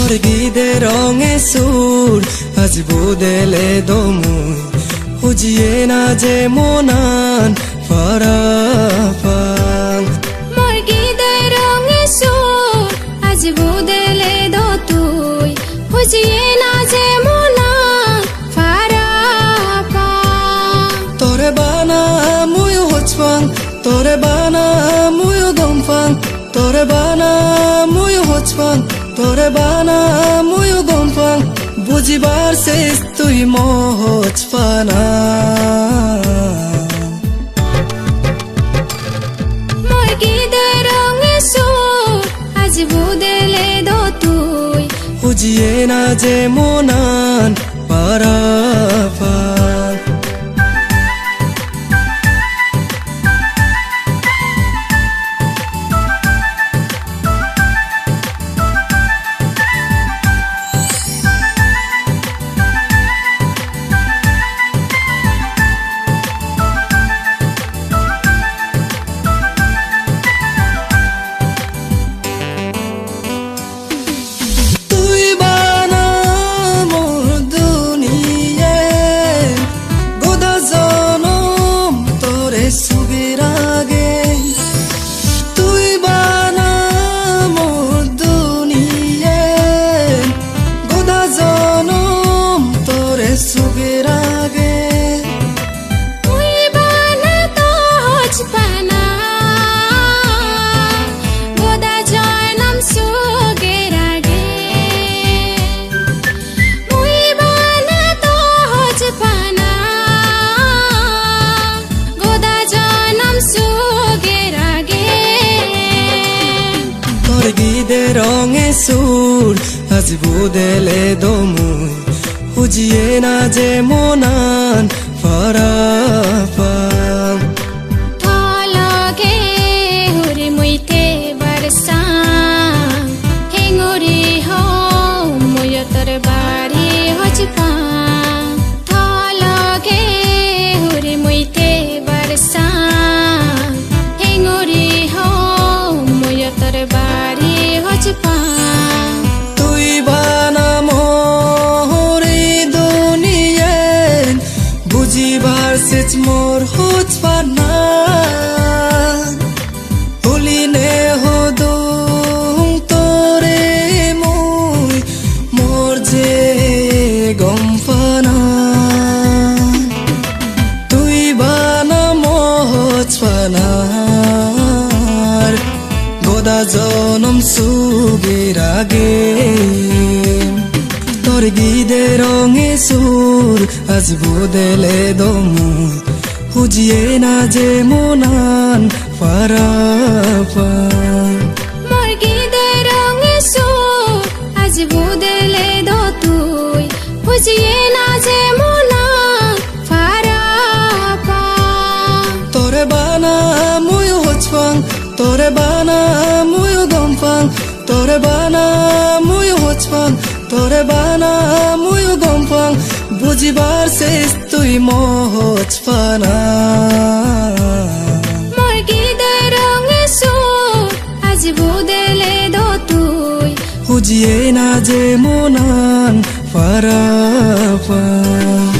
তোর গীতে রঙে সুর আজ বদলে দমুই খুঁজিয়ে না যে মনান ফারাফাং মোর গীতে রঙে সুর আজ বদলে তুই খুঁজিয়ে না যে মনান ফারাফাং তোরে বানা মুয়ো হচপাং তোরে বানা মুয়ো গমপাং তোরে বানা মুয়ো হচপাং তোরে বানা মুয়ো গমপাং বুঝিবার শেষ তুই মহচ পানা মোর গীতে রঙে সুর আজ বদলে তুই খুঁজিয়ে না যে মনান পারাফাং গীতে রঙে সুর আজ বদলে দমুই খুঁজিয়ে না যে মনান ফারাফাং থলগে হুরি মুইতে বরসাং হেঙুরি হো মুয় তোর বাড়ি হচপাং থলগে হুরি মুইতে বরসাং হেঙুরি হো মুয় তোর বাড়ি হচপাং তুই বানা মোরে দুনিয়ান বুঝিবার সেচ মোর হচ পানা ভুলিনে হদুং তোরে মুই মোর যে গমপানা তুই বানা মহচ পানার গোদা জনম সুগের আগে তোর গীতে রঙে সুর আজ বদলে দমুই খুঁজিয়ে না যে মনান ফারাফাং মোর গীতে রঙে সুর আজ বদলে তুই খুঁজিয়ে না যে মনান ফারাফাং তোরে বানা মুয়ো হচপাং তোরে বানা মুয়ো গমপাং তোরে বানা মুয়ো হচপাং তোরে বানা মুয়ো গমপাং বুঝিবার শেষ তুই মহচ পানা মোর গীতে রঙে সুর আজ বদলে তুই খুঁজিয়ে না যে মনান ফারাফাং